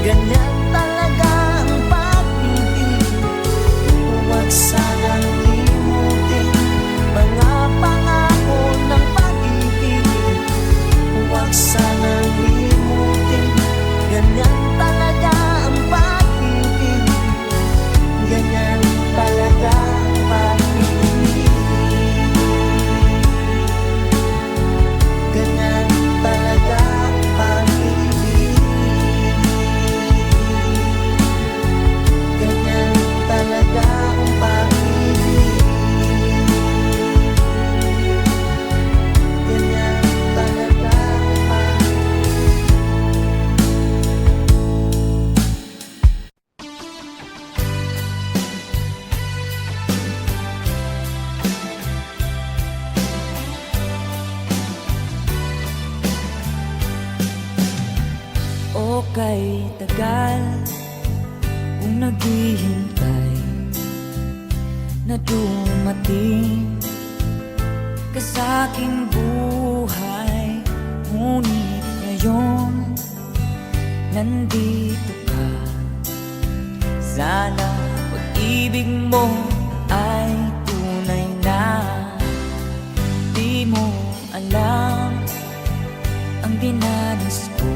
Ganyan talaga ang pag-ibig. Huwag sanang limutin mga pangako ng pag-ibig. Huwag sanang limutin, ganyan talaga ang pag-ibig. Ganyan talaga ang pag-ibig. Ganyan talaga ang pag-ibig. Ganyan talaga ang pag-ibig. Ganyan talaga ang pag-ibig. O kay tagal kung naghihintay na dumating ka sa'king buhay, ngunit ngayon nandito ka. Sana pag-ibig mo ay tunay na. Di mo alam ang dinanas ko.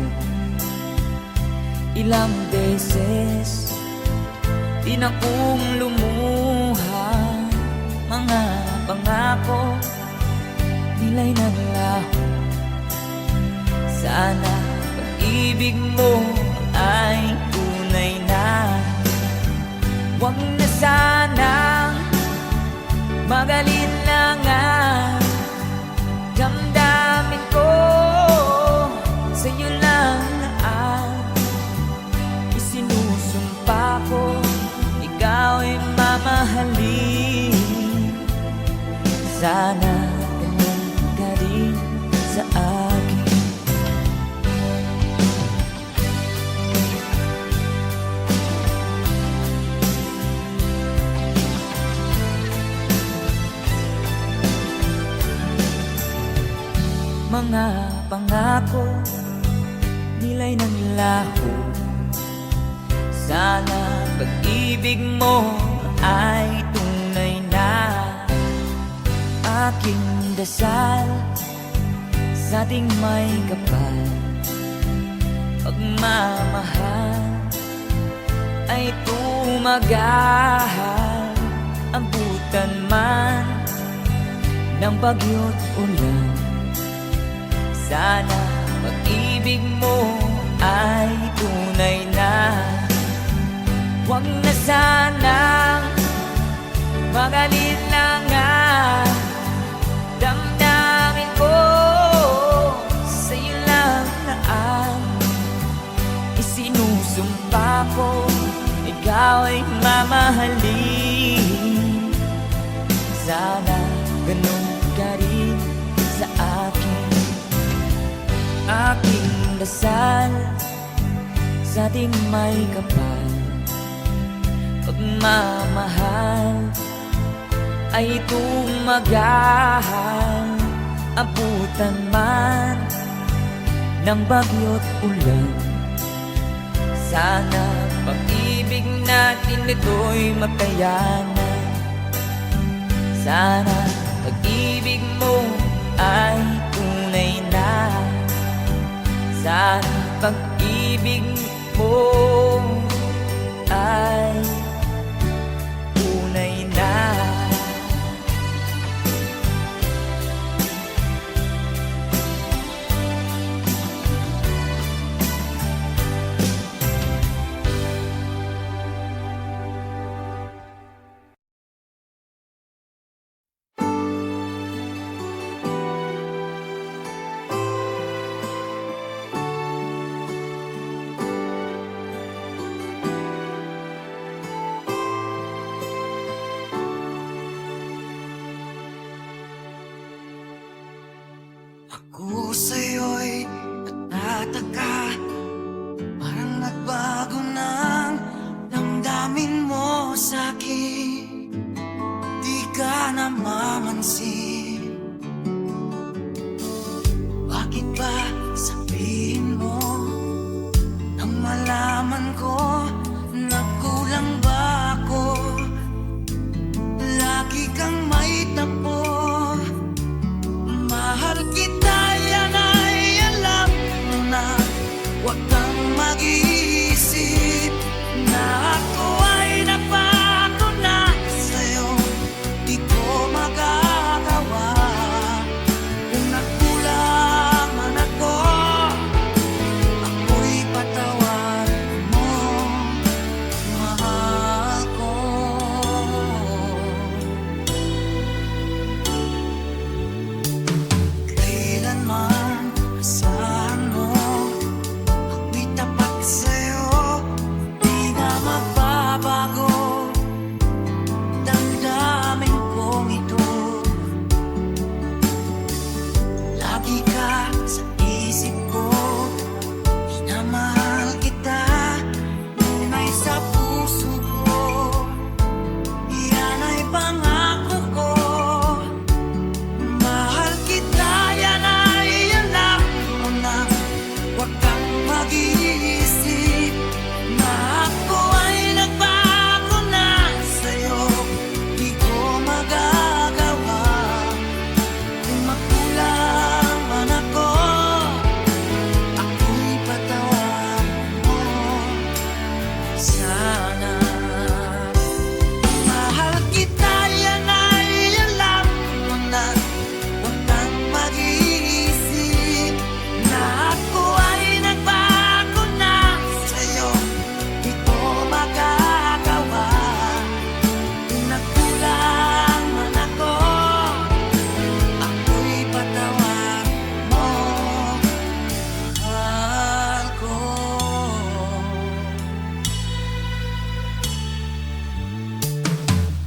Ilang beses din akong lumuha. Mga pangako nila'y naglaho. Sana pag-ibig mo ay tunay na. Huwag na sanang magalinlangan. Damdamin ko sa'yo lang ang isinusumpa ko. Ikaw ay mamahalin. Sana ganun ka rin sa akin. Mga pangako nila'y naglaho. Sana pag-ibig mo ay tunay na. Aking dasal sa ating may kapal, pagmamahal ay tumagahal. Abutan man ng bagyo't ulan, sana pag-ibig mo ay tunay na. Huwag na sanang magalinlangan. Damdamin ko sa'yo lang na ang isinusumpa ko. Ikaw ay mamahalin. Sana ganun ka rin sa akin. Aking dasal sa ating may kapal, pagmamahal ay tumagahal. Abutan man ng bagyo't ulan, sana pag-ibig natin ito'y makayanan. Sana pag-ibig mo ay tunay na. Sana pag-ibig mo ay tunay na. ko? Nagkulang ba ako? Lagi kang may tapo. Mahal kita, yan ay alam mo na. Huwag kang mag-iisip na ako ay napako na sa'yo. Di ko magagawa. Kung nagkulang man ako, ako'y patawarin mo, mahal ko. Kailanman asahan mo, ako'y tapat sa'yo, di na magbabago. Damdamin kong ito, lagi ka sa isip ko. Minamahal kita, tunay sa puso ko. Yan ay pangako ko. Mahal kita, yan ay alam mo na. Huwag kang mag-iisip na ako ay nagbago na sa'yo. Di ko magagawa. Kung magkulang man ako, ako'y patawarin mo sana. Mahal kita, yan ay alam mo na. Huwag kang mag-iisip na ako ay nagbago na sa'yo. Di ko magagawa. Kung nagkulang man ako, ako'y patawarin mo, mahal ko.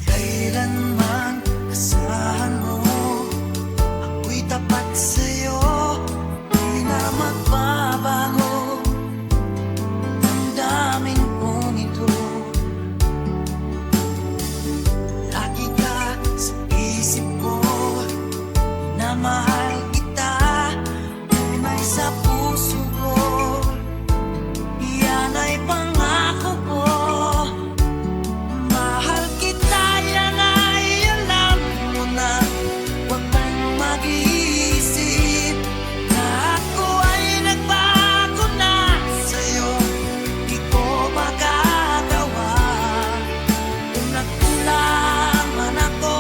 Kailanman asahan mo, ako'y tapat sa'yo, di na magbabago. Damdamin kong ito, lagi ka sa isip ko. Minamahal kita, tunay sa puso ko. Yan ay pangako ko. Mahal kita, yan ay alam mo na. Huwag kang mag-iisip na ako ay nagbago na sa'yo. Di ko magagawa. Kung nagkulang man ako,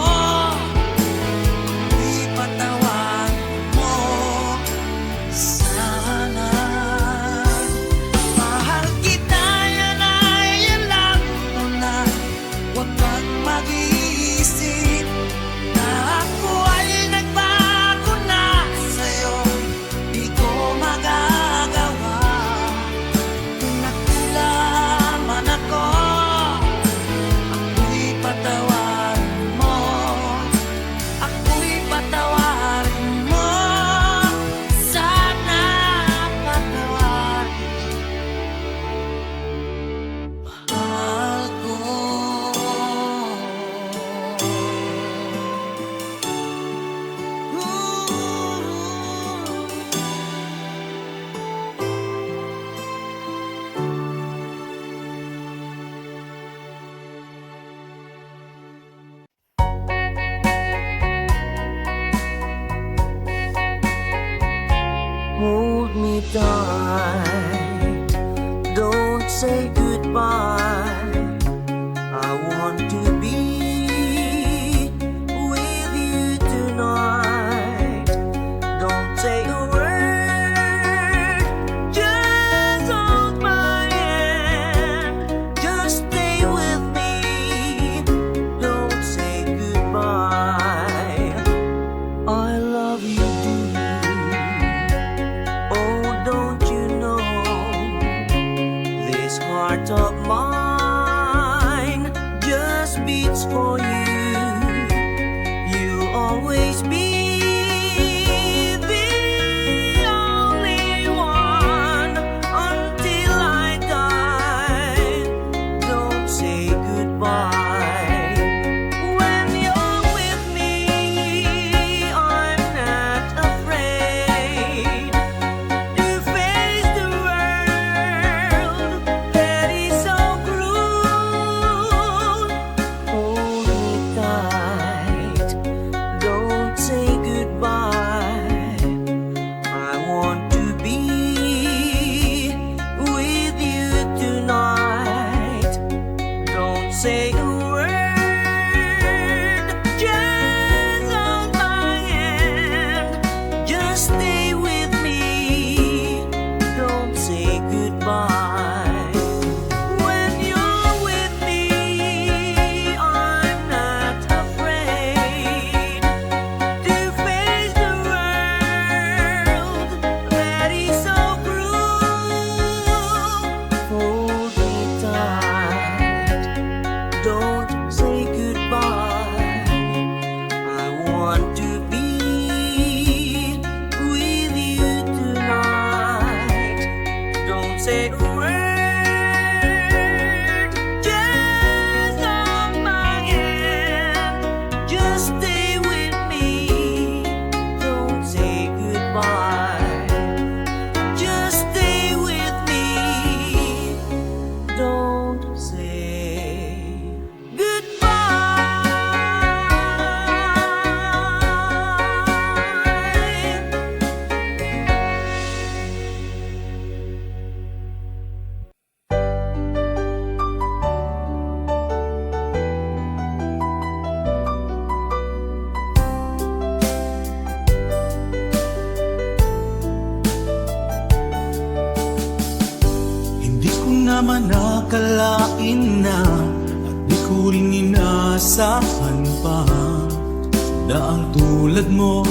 ako'y patawarin mo sana. Mahal kita, yan ay alam mo na. Huwag kang mag-iisip na ako ay nagbago na sa'yo. Di ko magagawa. Kung nagkulang man ako, ako'y patawarin mo. Ako'y patawarin mo sana. Patawarin, mahal ko. Hold me tight, don't say goodbye. I want to be with you tonight. Don't say a word, just hold my hand. Just stay with me, don't say goodbye. I love you dearly. Oh, don't you know, this heart of mine just beats for you. You'll always be the only one until I die. Don't say goodbye. When you're with me, I'm not afraid to face the world. That is naman akalain na at di ko rin inasahan pa na ang tulad mo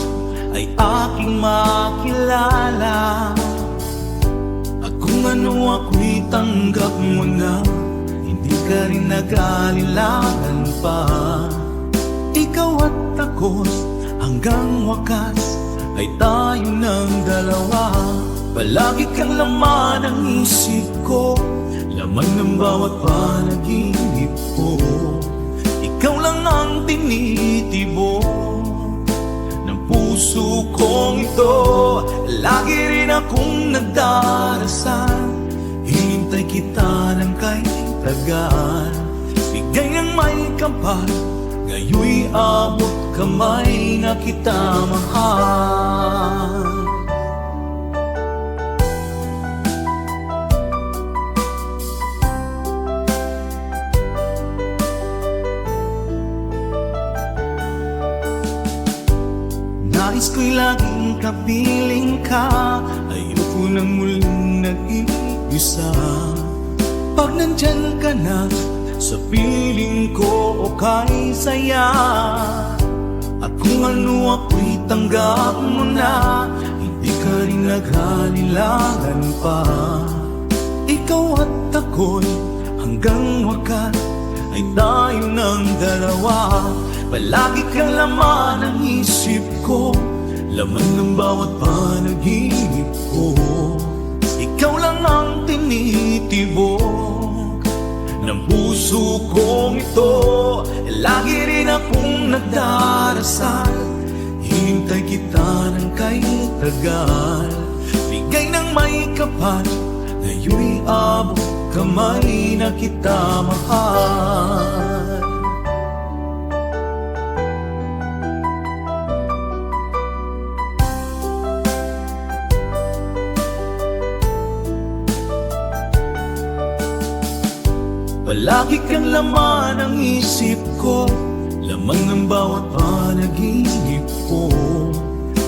ay aking makilala. At kung ano ako'y tanggap mo na, hindi ka rin nag-alilangan pa. Ikaw at ako hanggang wakas ay tayo ng dalawa. Palagi kang laman ng isip ko, laman ng bawat panaginip ko. Ikaw lang ang tinitibok ng puso kong ito. Lagi rin akong nagdarasal, hinintay kita ng kay tagal. Bigay ng may kapal, ngayon'y abot kamay na kita mahal. Nais ko'y laging kapiling ka, ayoko nang muling nag-iisa. Pag nandyan ka na, sa piling ko okay saya. At kung ano ako'y tanggap mo na, hindi ka rin naghalilangan pa. Ikaw at ako'y hanggang wakas ay tayo ng dalawa. Palagi kang laman ng isip ko, laman ng bawat panaginip ko. Ikaw lang ang tinitibok ng puso kong ito. Lagi rin akong nagdarasal, hinintay kita ng kay tagal. Bigay ng may kapal, ngayon'y abot kamay na kita mahal. Palagi kang laman ng isip ko, laman ng bawat panaginip ko.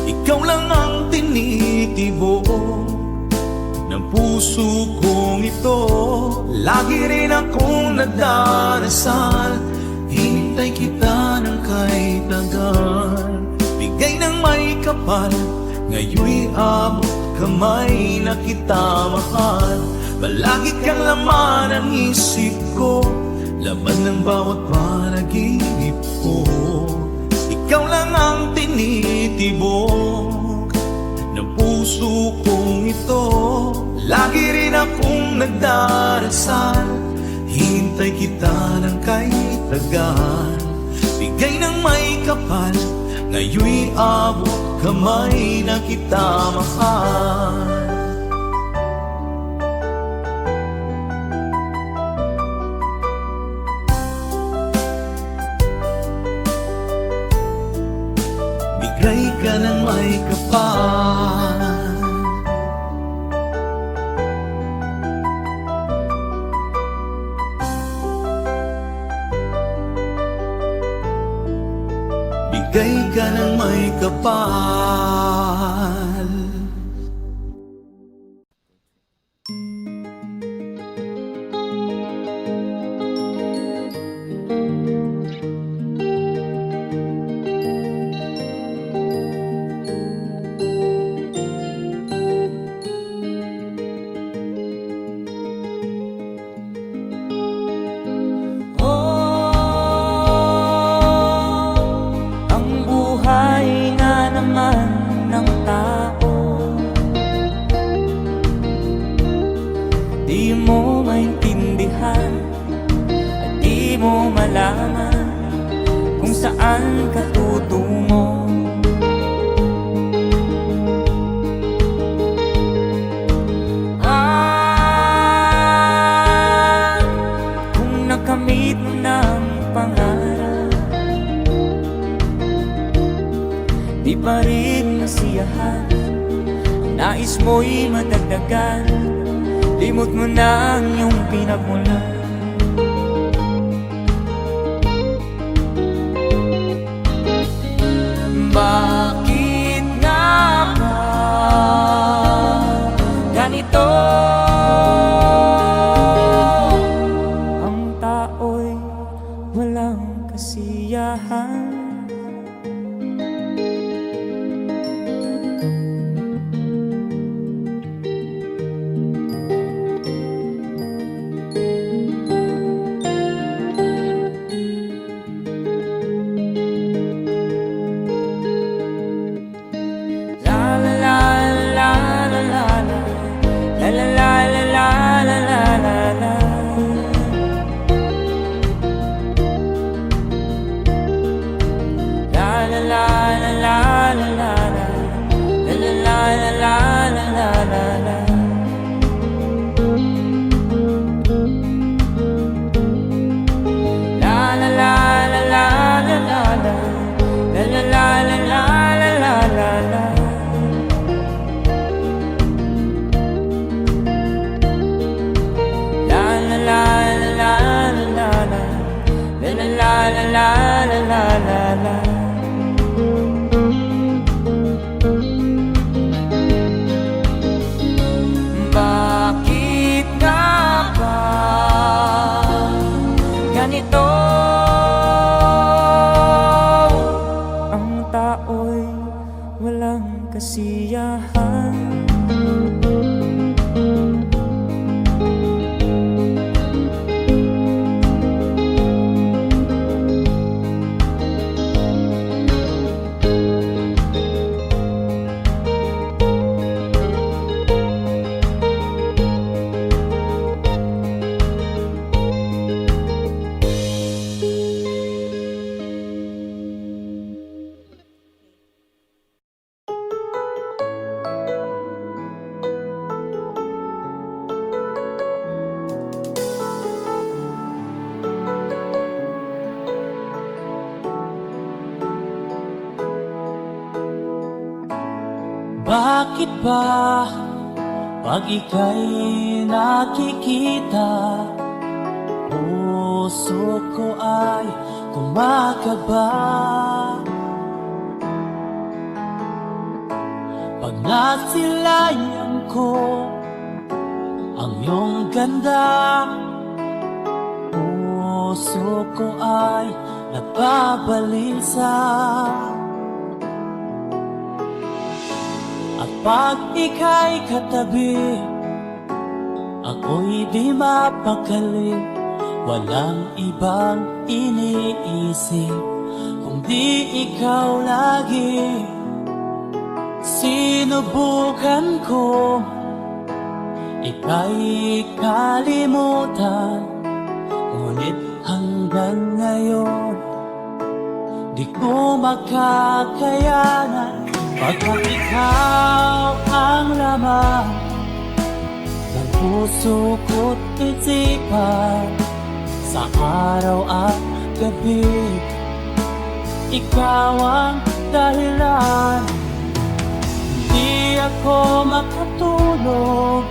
Ikaw lang ang tinitibok ng puso kong ito. Lagi rin akong nagdarasal, hinintay kita ng kay tagal. Bigay ng may kapal, ngayon'y abot kamay na kita mahal. Palagi kang laman ng isip ko, laman ng bawat panaginip ko. Ikaw lang ang tinitibok ng puso kong ito. Lagi rin akong nagdarasal, hintay kita ng kay tagal. Bigay ng may kapal, ngayon'y abot kamay na kita mahal. Bigay ka ng may kapal, bigay ka ng may kapal. Di mo maintindihan at di mo malaman kung saan ka tutungo. Kung nakamit mo ng pangarap, di pa rin masiyahan, nais mo'y madagdagan. Limot mo na ang iyong pinagmulan. Bakit nga ba ganito? Bakit ba pag ika'y nakikita, puso ko ay kumakaba? Pag nasilayan ko ang iyong ganda, puso ko ay nababalisa. At pag ika'y katabi, ako'y di mapakali. Walang ibang iniisip kundi ikaw lagi. Sinubukan ko ika'y kalimutan, ngunit hanggang ngayon di ko makakayanan. Pagkat ikaw ang laman ng puso ko't isipan, sa araw at gabi ikaw ang dahilan. Hindi ako makatulog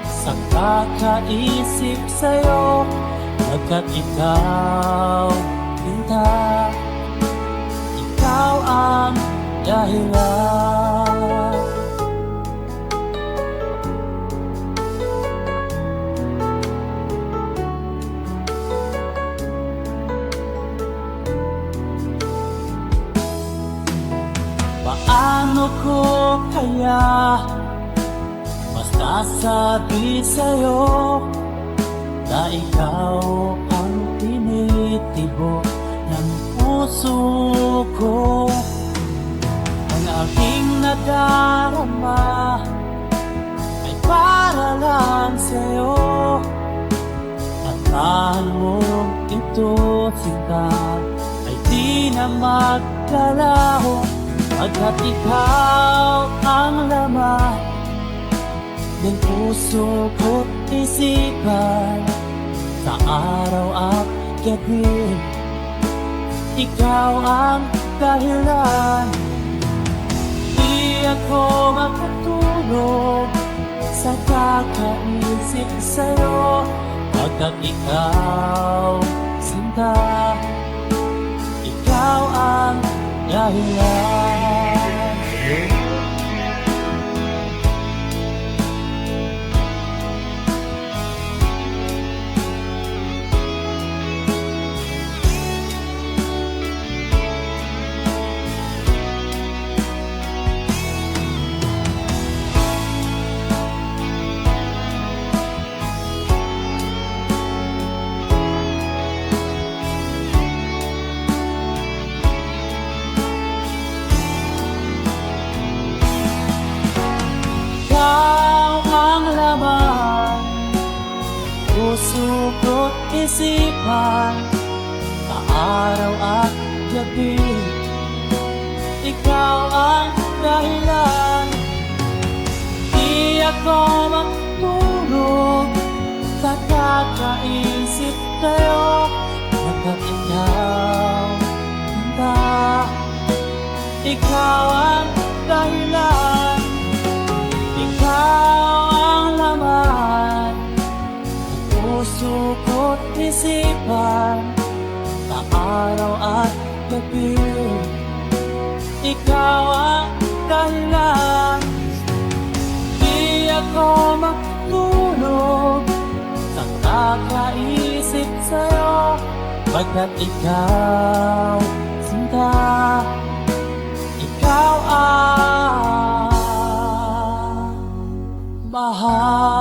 sa kakaisip sa'yo, pagkat ikaw, Linda, ikaw ang dahilan. Paano ko kaya masasabi sa'yo na ikaw ang tinitibok ng puso ko? Ang aking nadarama ay para lang sa'yo, at mahal mo ito, sinta, ay di na maglalaho. Pagkat ikaw ang laman ng puso ko't isipan, sa araw at gabi ikaw ang dahilan. Di ako makatulog sa kakaisip sa'yo, pagkat ikaw, sinta, ikaw ang dahilan. Puso ko't isipan, sa araw at gabi ikaw ang dahilan. Di ako matulog sa kakaisip sa'yo, pagkat ikaw, Linda, ikaw ang dahilan. Ikaw ang laman puso ko't isipan, sa araw at gabi ikaw ang dahilan. Di ako matulog sa kakaisip sa'yo, pagkat ikaw, sinta, ikaw ang mahal.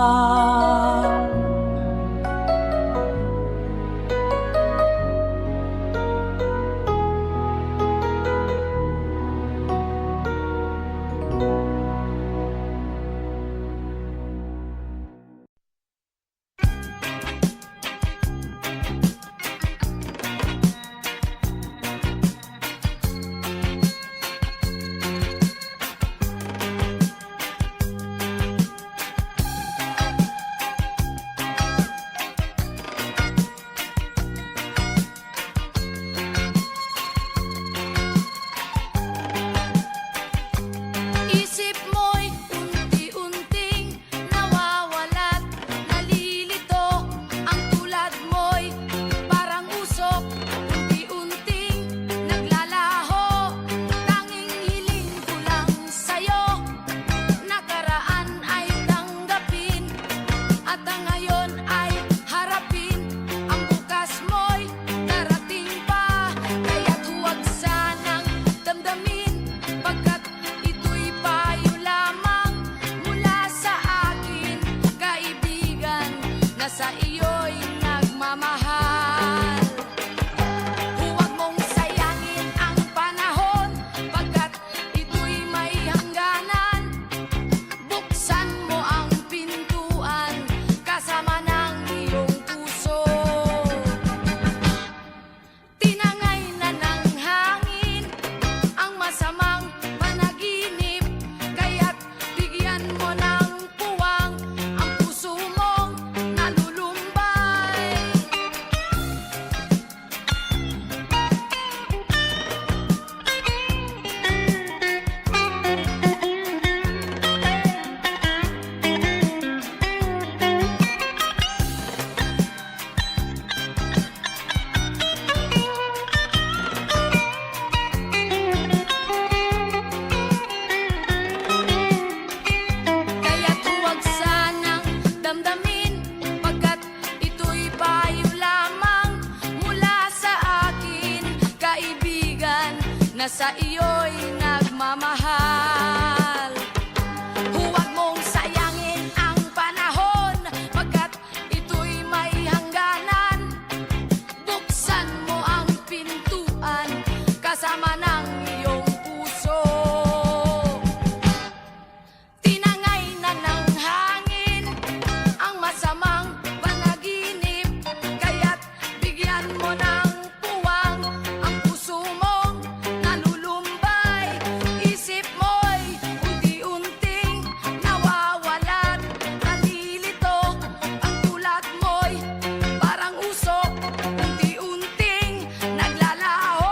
sa iyo'y nagmamahal. Huwag mong sayangin ang panahon, pagkat ito'y may hangganan. Buksan mo ang pintuan kasama ng iyong puso. Tinangay na ng hangin ang masamang panaginip, kaya't bigyan mo ng puwang ang puso mong nalulumbay. Isip mo'y unti-unting nawawalan, nalilito ang tulad mo'y parang usok, unti-unting naglalaho.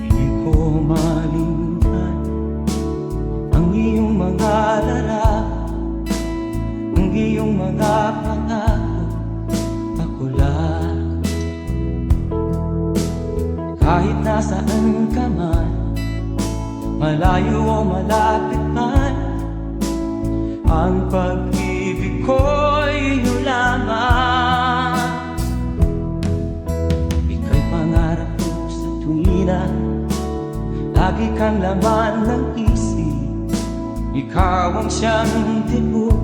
Di ko malimutan ang iyong mga larawan, ang iyong mga pangako, ako lang. Kahit nasaan ka man, malayo o malapit man, ang pag-ibig ko'y iyo lamang. Ika'y pangarap ko sa tuwina, lagi kang laman ng isip. Ikaw ang siyang tibok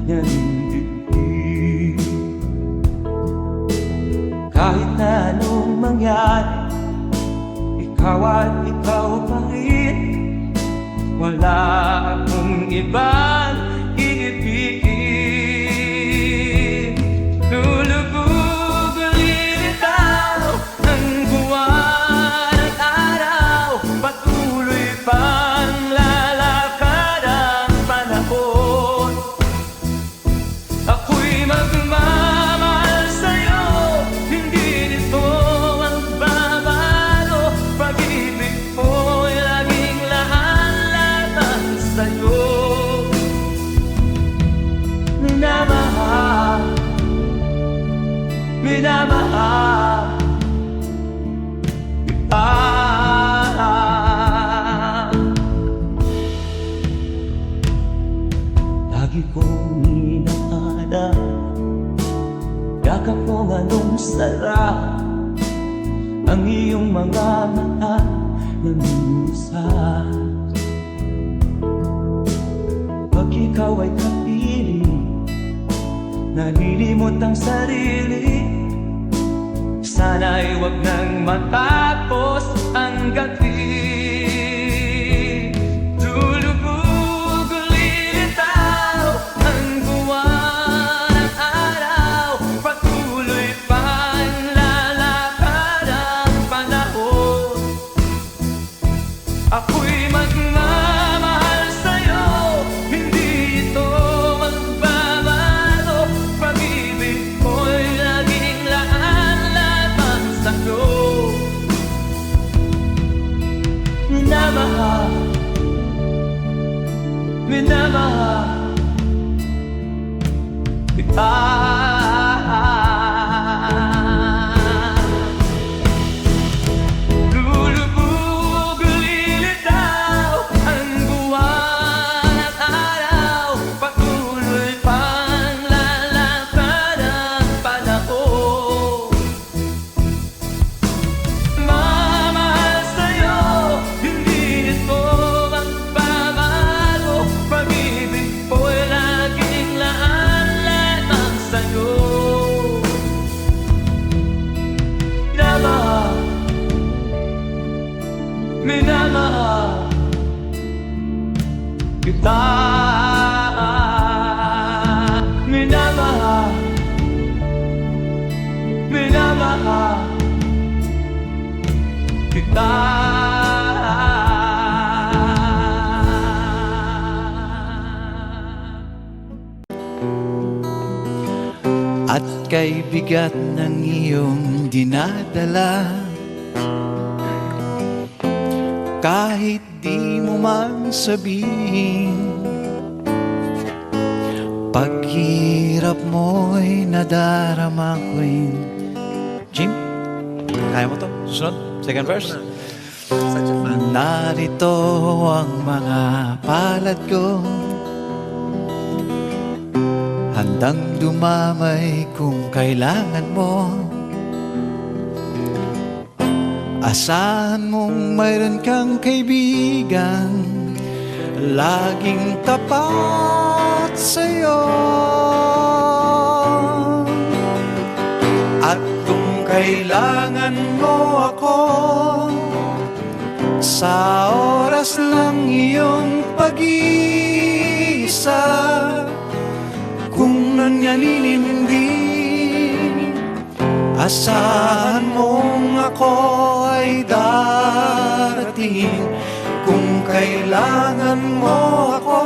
ng dibdib. Kahit na anong mangyari, ikaw at ikaw pa rin. Wala akong ibang iibigin. Lulubog o lilitaw ang buwan at araw, patuloy pang lalakad ang panahon. Ako'y magmamahal sa'yo, hindi nito magbabago. Pag-ibig mo'y laging lahat-lahat sa'yo. Minamahal, minamahal kita. Lagi kong inahanap, yakap mong anong sarap, ang iyong mga mata nag-uusap. Pag ikaw ay kapiling, nalilimot ang sarili. Sana'y wag nang matapos ang gabi. Lulubog o lilitaw ang buwan at araw, patuloy pang lalakad ang panahon. Ako'y magmamahal sa'yo, hindi ito magbabago. Pag-ibig ko'y laging lahat-lahat sa'yo. Minamahal, minamahal kita. Lulubog o lilitaw ang buwan at araw, patuloy pang lalakad ang panahon. Mamahal sa'yo, hindi nito magbabago. Pag-ibig kita. Minamahal, minamahal kita. At kay bigat ng iyong dinadala, kahit di mo man sabihin, paghirap mo'y nadarama ko'y. Jim, kaya mo to? Susunod? Second verse? Narito ang mga palad ko, handang dumamay kung kailangan mo. Asahan mong mayroon kang kaibigan, laging tapat sa'yo. At kung kailangan mo ako, sa oras ng iyong pag-iisa, kung nanyaninindi, asahan mong ako ay darating. Kung kailangan mo ako,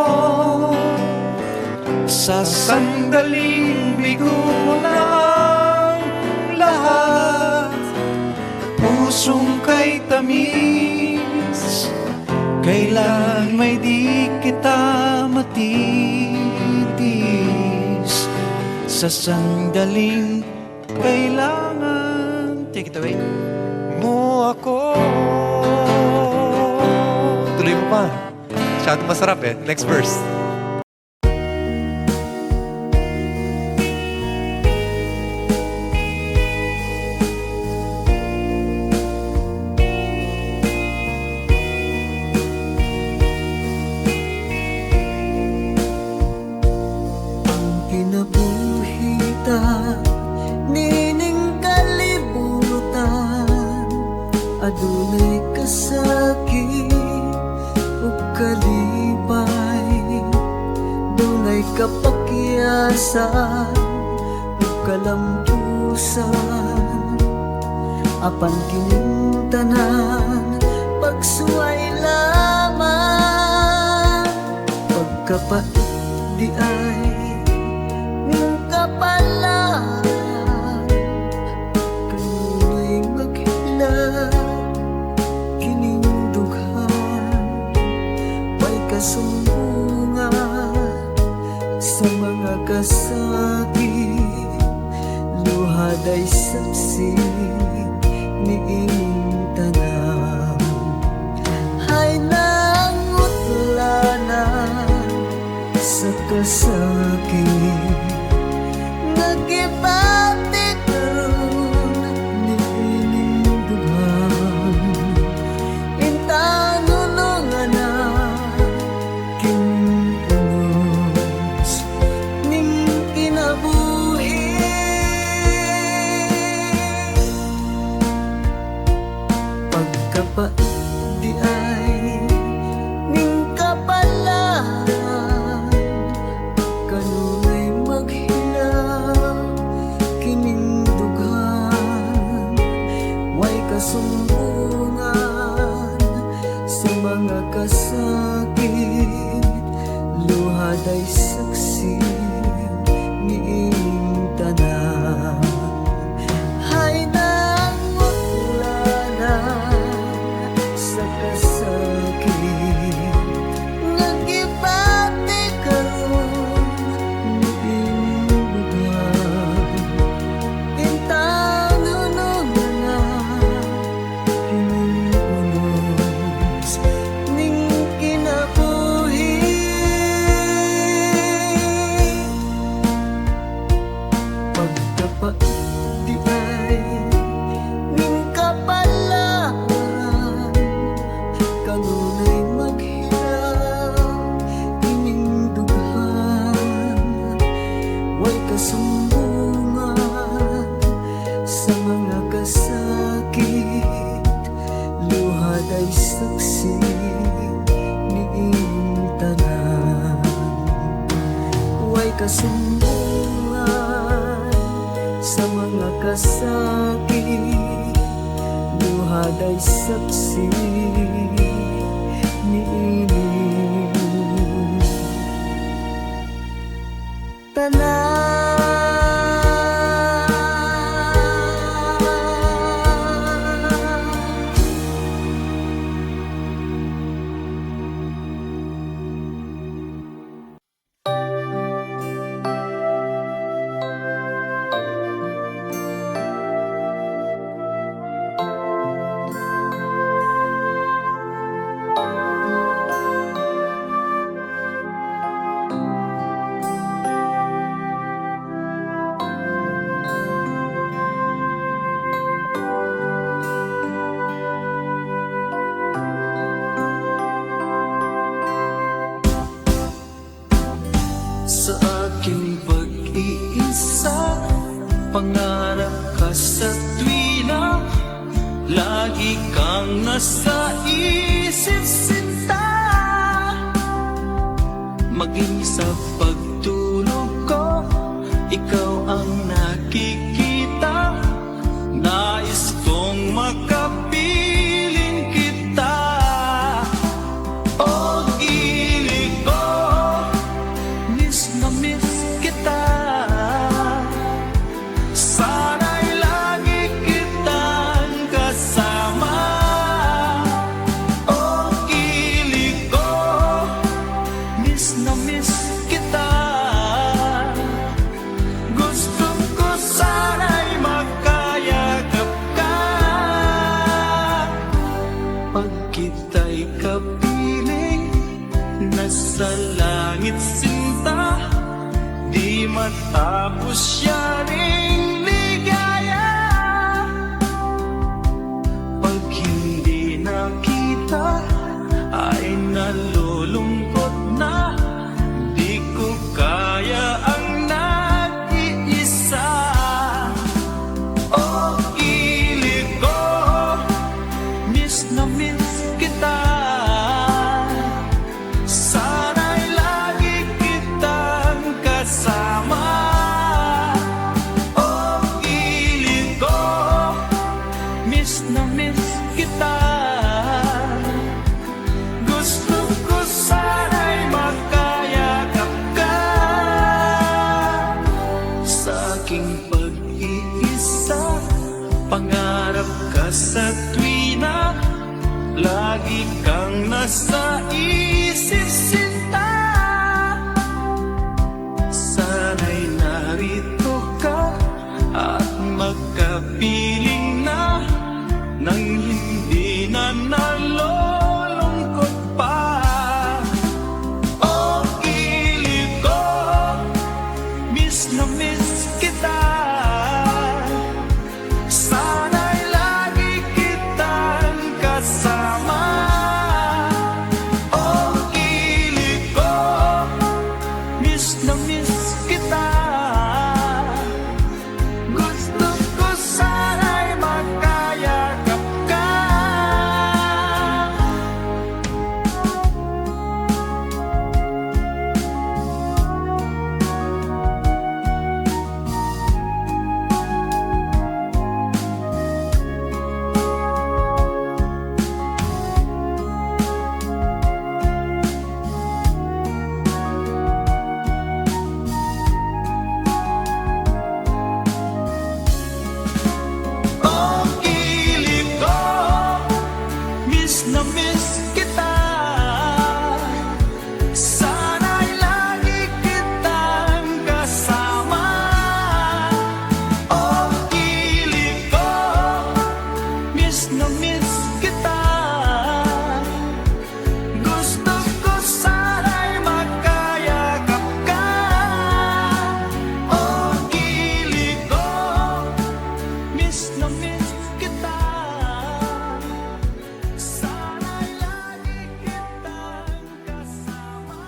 sa sandaling bigo ng lahat, pusong kay tamis, kailan may di kita matitis. Sa sandaling kailangan, take it away, mo ako. Tuloy mo pa. Masyadong masarap eh. Next verse. Kinabuhita, nining kalibutan, adunay kasakit o kalipay, dunay kapakyasan o kalampusan, apan kining tanan pagsuway lamang, pagkapait di ay ning kapalan, kanunay maghilak kining dughan, may kasumbungan sa mga kasakit, luhad ay saksi niing tanan. Hay nangutlanan sa kasakit, nagibati karon niining dughan, intanunungan na kinunos ning kinabuhi. Pagkapait di ay ning kapalan, kanunay maghilaw kining dughan, way kasumbungan sa mga kasakit, luhad ay saksi niing tanan. Hay nangutlanan sa kasakit, nagibati karon niing dughan, intanunungan na kining unos ning kinabuhi. Pagkapait di ay ning kapalan, kanunay maghilaw kining dughan, way kasumbungan sa mga kasakit, luhad ay saksi niing tanan. kasunduan sa mga kasakit, luhad ay saksi niini. Sa aking pag-iisa, pangarap ka sa tuwina, lagi kang nasa isip sinta. Maging sa pagtulog ko, ikaw ang nakikita. Nais kong makapiling kita. O gilig ko, miss na miss kita. Sana'y lagi kitang kasama. O gilig ko, miss na miss kita. Gusto ko sana'y magkayakap ka. Pag kita'y kapiling, nasa langit sinta, di matapos siya ring ligaya. Pag hindi nakita, ay nalulungkot na, di ko kaya ang nag-iisa. O gilig ko, miss na miss kita. Sana'y lagi kitang kasama. O gilig ko, miss na miss kita. Gusto ko sana'y magkayakap ka. Sa aking pag-iisa, pangarap ka sa tuwina, lagi kang nasa isip sinta. Sana'y narito ka at magkapiling na, nang hindi na nalulungkot pa. O gilig ko, miss na miss kita. Sana'y lagi kitang kasama. O gilig ko, miss na miss kita. Gusto ko sana'y magkayakap ka. O gilig ko, miss na miss kita. Sana'y lagi kitang kasama. O gilig ko, miss na miss kita. Gusto ko sana'y magkayakap ka. O gilig ko, miss na miss kita. Sana'y lagi kitang kasama.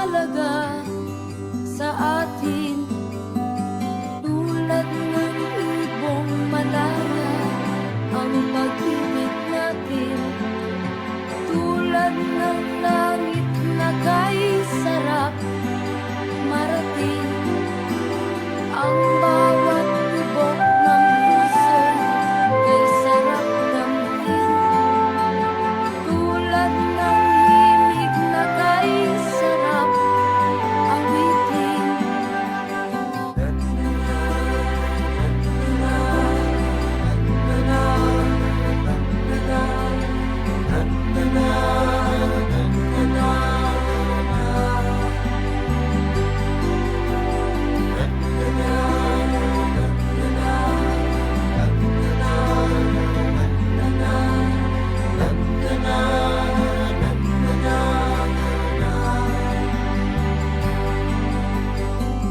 mahalaga sa atin. Tulad ng ibong malaya ang pag-ibig natin. Tulad ng langit na kay sarap marating. Ang bawat tibok ng puso kay sarap damhin. Tulad ng himig na kay sarap awitin.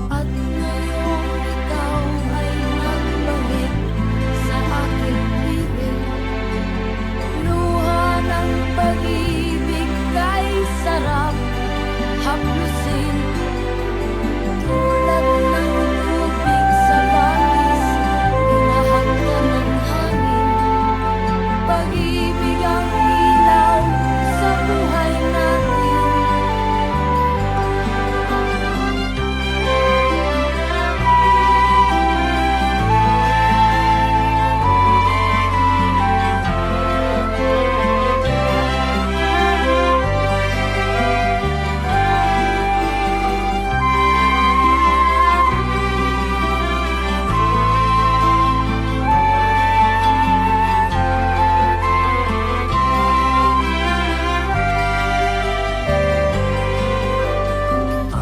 At ngayong ikaw ay nagbalik sa aking piling. Luha ng pag-ibig kay sarap haplusin. Tulad ng tubig sa bagis, hinahag ka ng hangin. Pag-ibig ang ilaw sa buhay natin.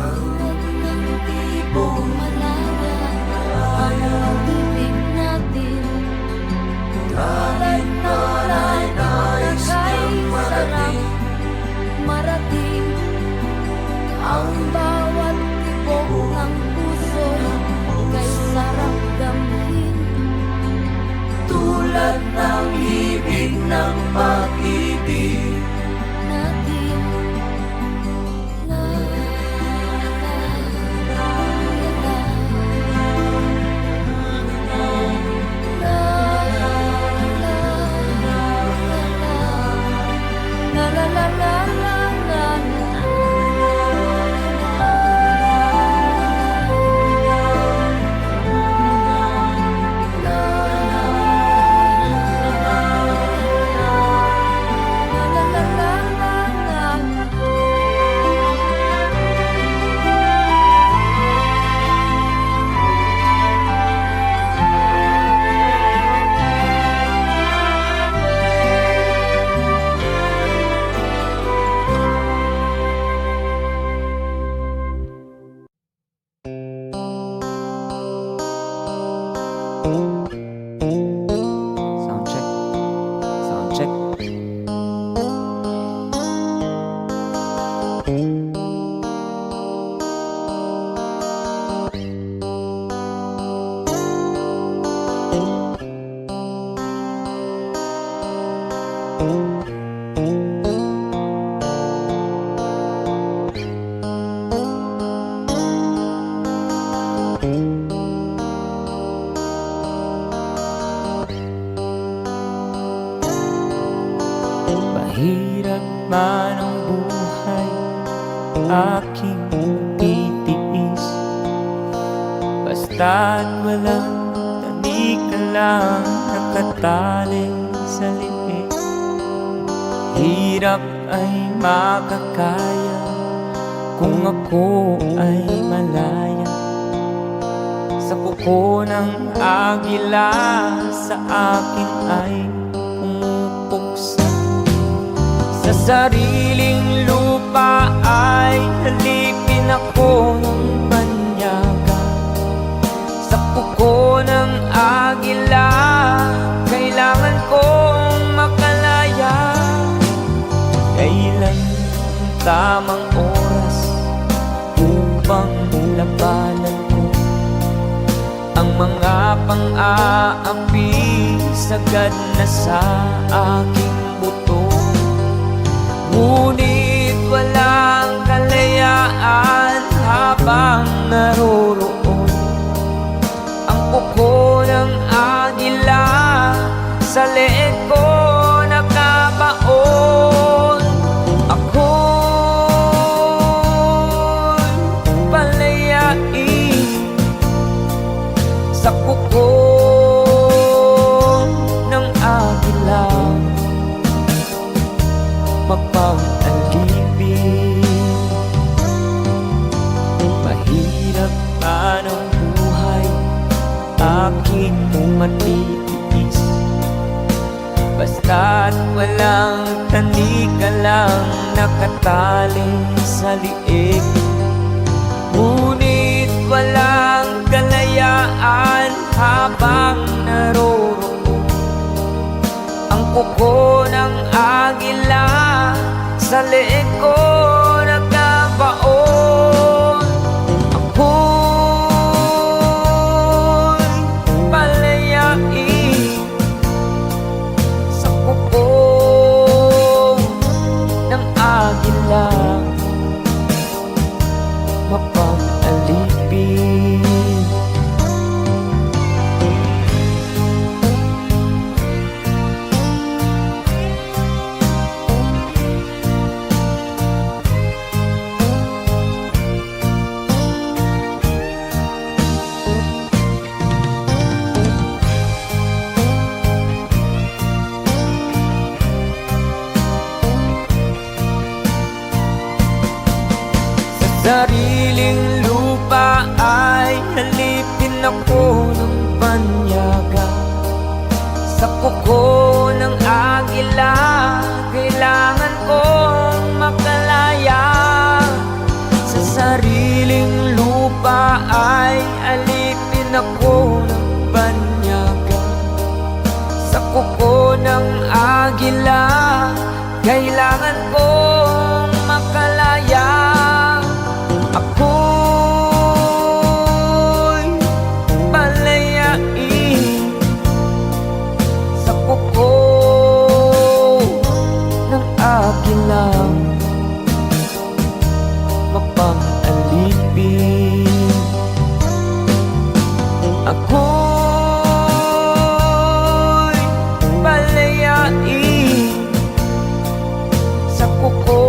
Tulad ng ibong malaya ang pag-ibig natin. Tulad ng langit na kay sarap marating. Ang bawat tibok ng puso kay sarap damhin. Tulad ng ibig ng pag-ibig natin. La la Sound check. Sound check. Mahirap man ang buhay, aking titiis. Basta't walang tanik ka lang nakatali sa liit. Hirap ay makakaya kung ako ay malaya. Sa kuko ng agila sa akin ay pumupuksa. Sa sariling lupa ay halipin ako ng banyaga. Sa kuko ng agila, kailangan kong makalaya. Kailan ang tamang oras upang labanan ko ang mga pang-aapi sagad na sa aking buto. Ngunit walang kalayaan alipin. Mahirap man ang buhay, aking matitiis. Basta't walang tanik ka lang nakatali sa liig. Ngunit walang kalayaan habang naroroon ang kuko ng agila sa leeg ko nagkabaon. Ako'y palayain sa kuko ng agila, mapag-alipin. Sariling lupa ay halipin ako ng banyaga. Sa kuko ng agila, kailangan kong makalaya. Sa sariling lupa ay alipin ako ng banyaga. Sa kuko ng agila, kailangan kong makalaya. Ako'y palayain sa kuko ng agila, mapag-alipin. Ako'y palayain sa kuko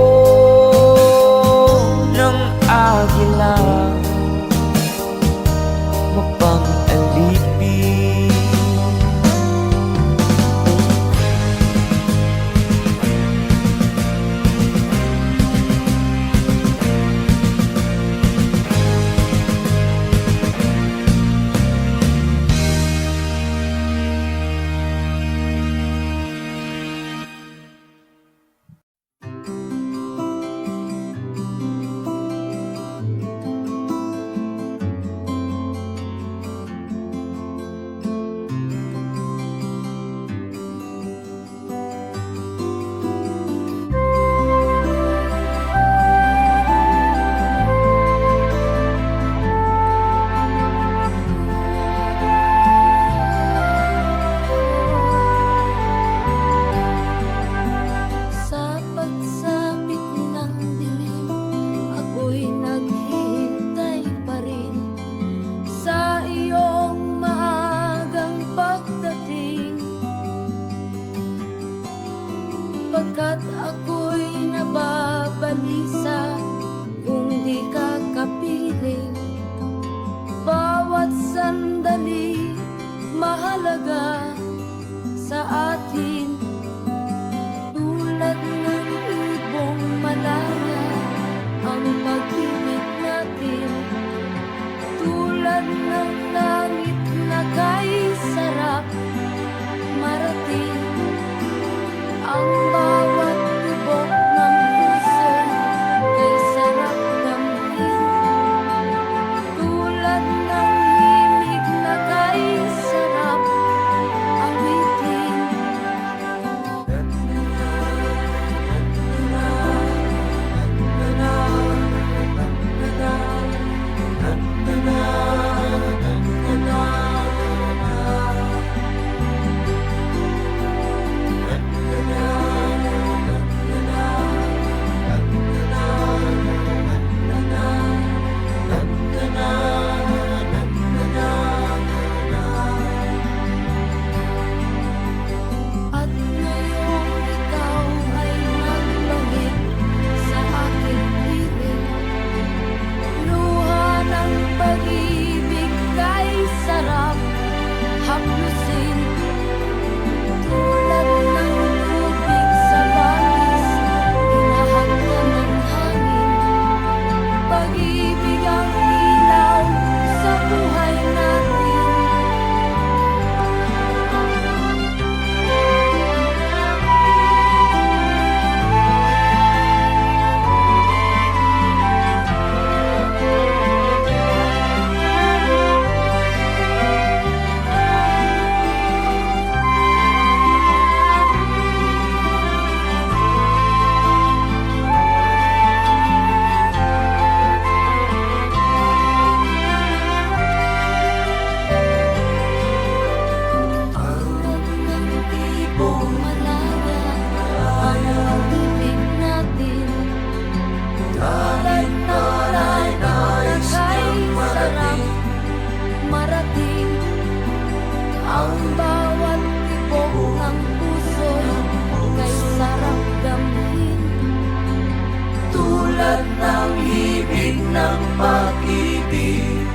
ibig ng pag-ibig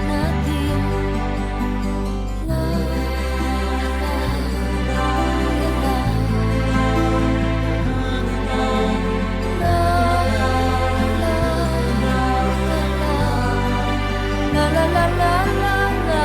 natin. La la la la la la la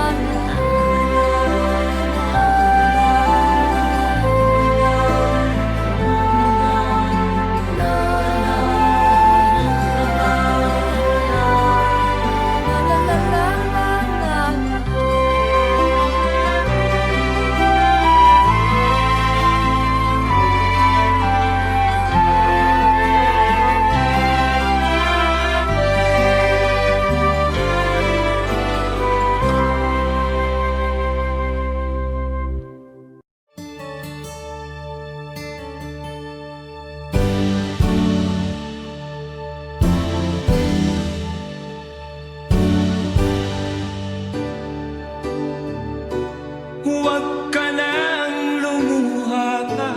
Huwag ka nang lumuha pa.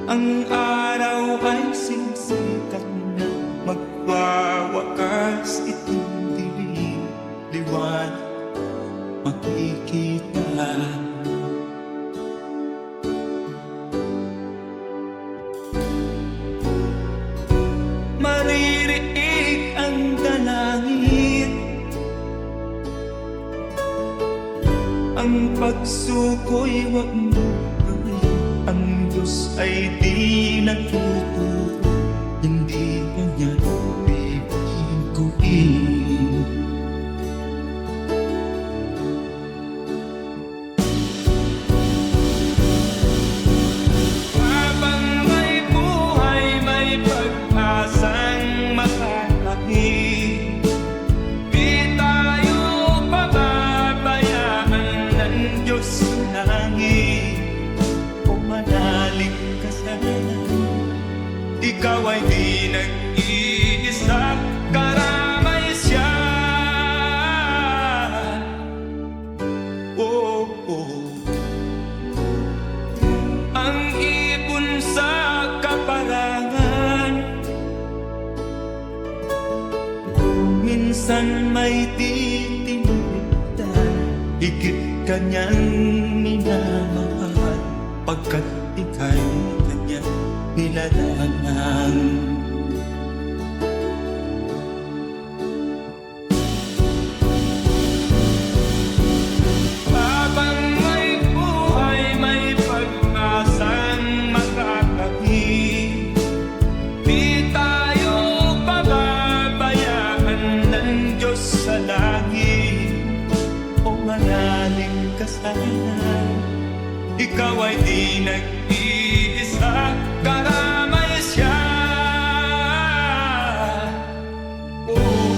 Ang araw ay sisikat na, magwawakas itong dilim. Liwanag makikita. Maririnig ang dalangin, ang pagsuko'y huwag mo gawin. Ang Diyos ay di natuturo, hindi kanya bibiguin. Habang may buhay, may pag-asang makakahit. Di tayo pababayaan ng Diyos sa langit. O manalig ka sana, ikaw ay di nag-iisa, karamay siya. Oh, oh. Ang ibon sa kaparangan, minsan may titinitan. Higit kanyang minamahal, pagkat ika'y kanyang nilalangan. Habang may buhay, may pag-asang makakahit. Di tayo pababayaan ng Diyos sa langit. O manalig ka sana, ikaw ay di nag-iisa, karamay siya. Oh.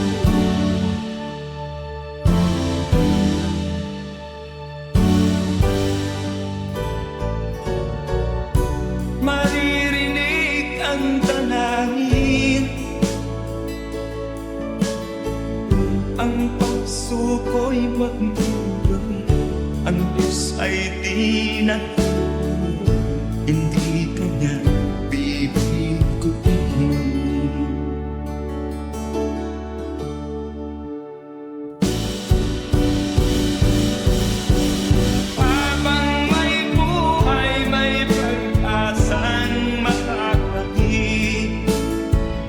Maririnig ang dalangin, ang pagsuko'y huwag mo gawin. Ang Diyos ay di natuturo, hindi kanya bibiguin. Habang may buhay, may pag-asang makakahit.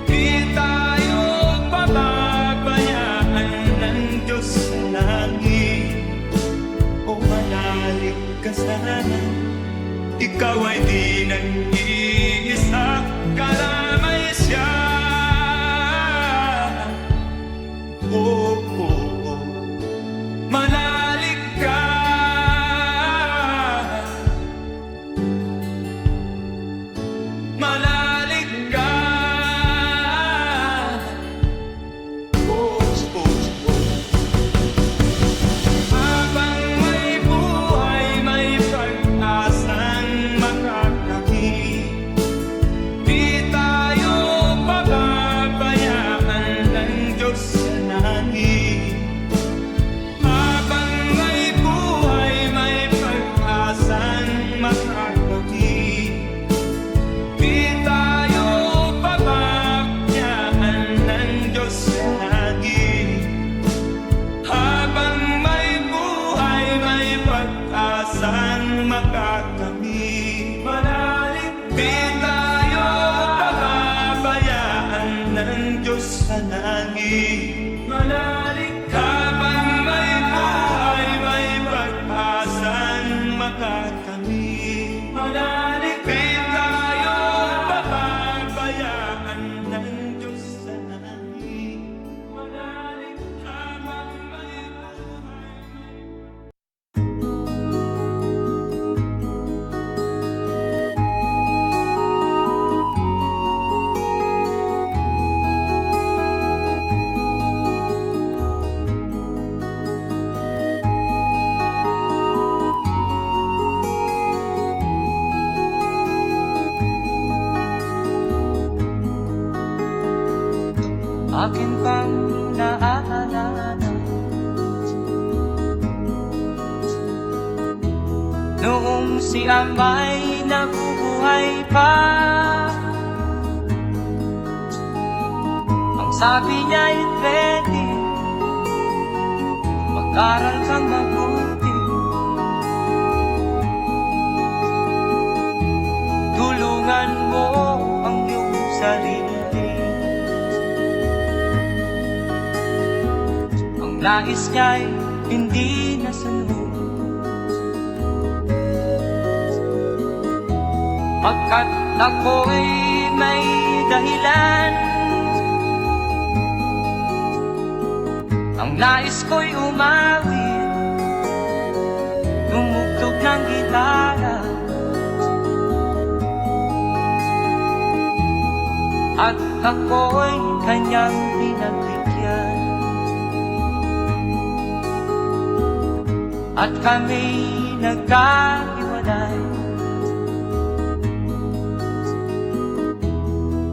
Di tayo pababayaan ng Diyos sa langit. O manalig ka sana, akin pang naaalala. Noong si Amay nabubuhay pa, ang sabi niya ay pwede, mag-aral kang mabuti, tulungan mo ang iyong sarili. Ang nais niya'y hindi nasunod, pagkat ako'y may dahilan. Ang nais ko'y umawit, tumugtog ng gitara, at ako'y kanyang pinagbigyan. At kami nagkahiwalay,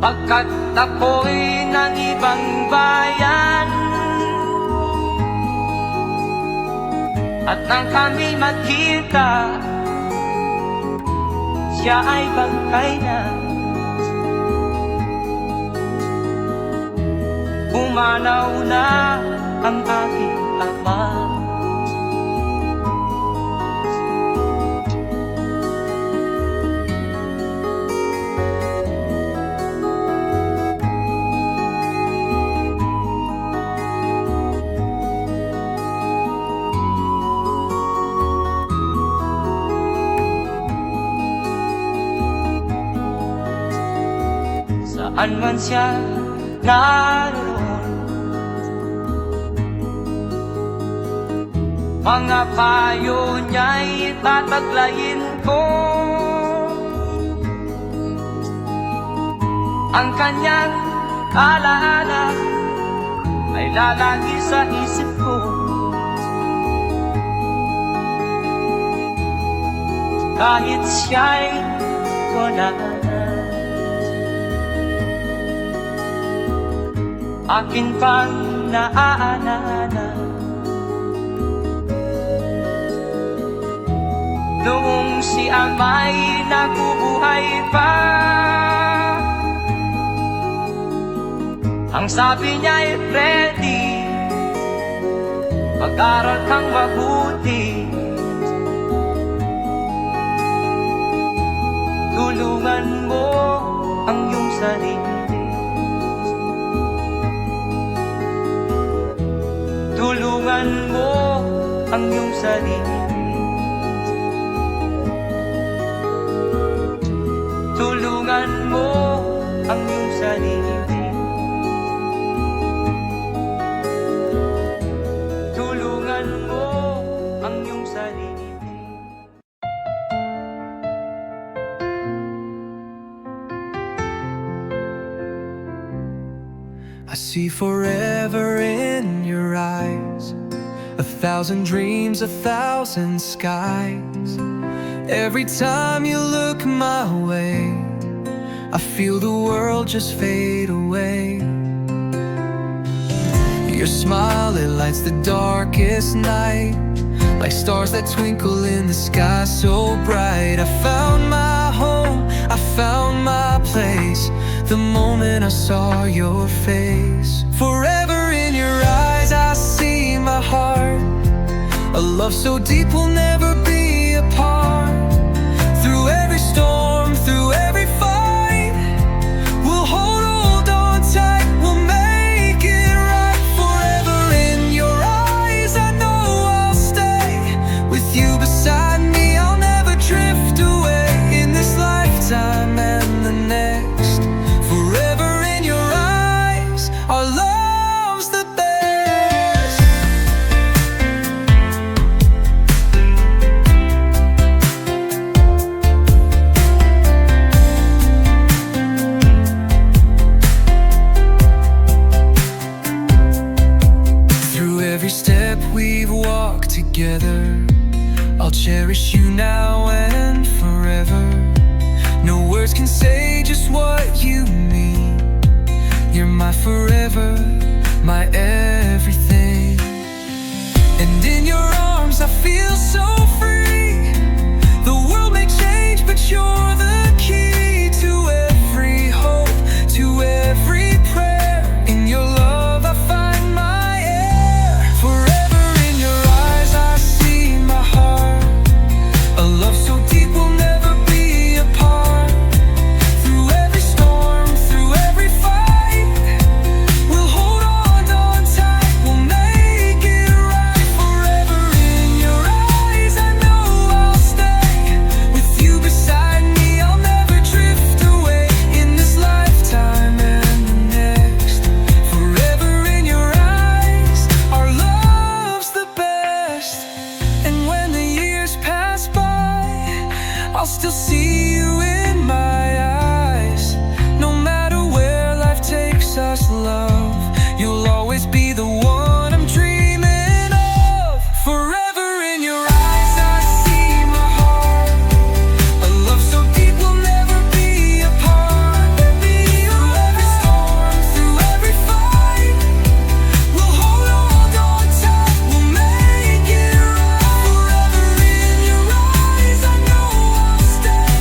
pagkat ako'y ng ibang bayan. At nang kami magkita, siya ay bangkay na. Pumanaw na ang aking ama. Saan man siya naroon, mga payo niya'y tataglayin ko. Ang kanyang alaala ay lalagi sa isip ko. Kahit siya'y wala na, akin pang naaalala. Noong si Amay nabubuhay pa, ang sabi niya ay Freddy, mag-aral kang mabuti, tulungan mo ang iyong sarili. Tulungan mo ang iyong sarili. Tulungan mo ang iyong sarili. Tulungan mo ang iyong sarili. I see forever in your eyes, 1,000 dreams, 1,000 skies. Every time you look my way, I feel the world just fade away. Your smile, it lights the darkest night, like stars that twinkle in the sky so bright. I found my home, I found my place, the moment I saw your face. Forever in your eyes I see my heart, a love so deep we'll never be apart. Through every storm, through every fight, we'll hold on tight, we'll make it right. Forever in your eyes I know I'll stay with you beside me, I'll never drift away in this lifetime and the next. Forever in your eyes, our love's the best. Through every step we've walked together, I'll cherish you now and forever. No words can say just what you mean. You're my forever, my everything. And in your arms I feel so free. The world may change, but you're the key to every hope, to every prayer. In your love I find my air. Forever in your eyes I see my heart. A love so deep we'll never be apart. Through every storm, through every fight, we'll hold on tight, we'll make it right. Forever in your eyes I know I'll stay. With you beside me I'll never drift away. In this lifetime and the next. Forever in your eyes, our love's the best. And when the years pass by, I'll still see you in my eyes. No matter where life takes us, love, you'll always be the one I'm dreaming of. Forever in your eyes I see my heart. A love so deep we'll never be apart. Through every storm, through every fight, we'll hold on tight, we'll make it right. Forever in your eyes I know I'll stay.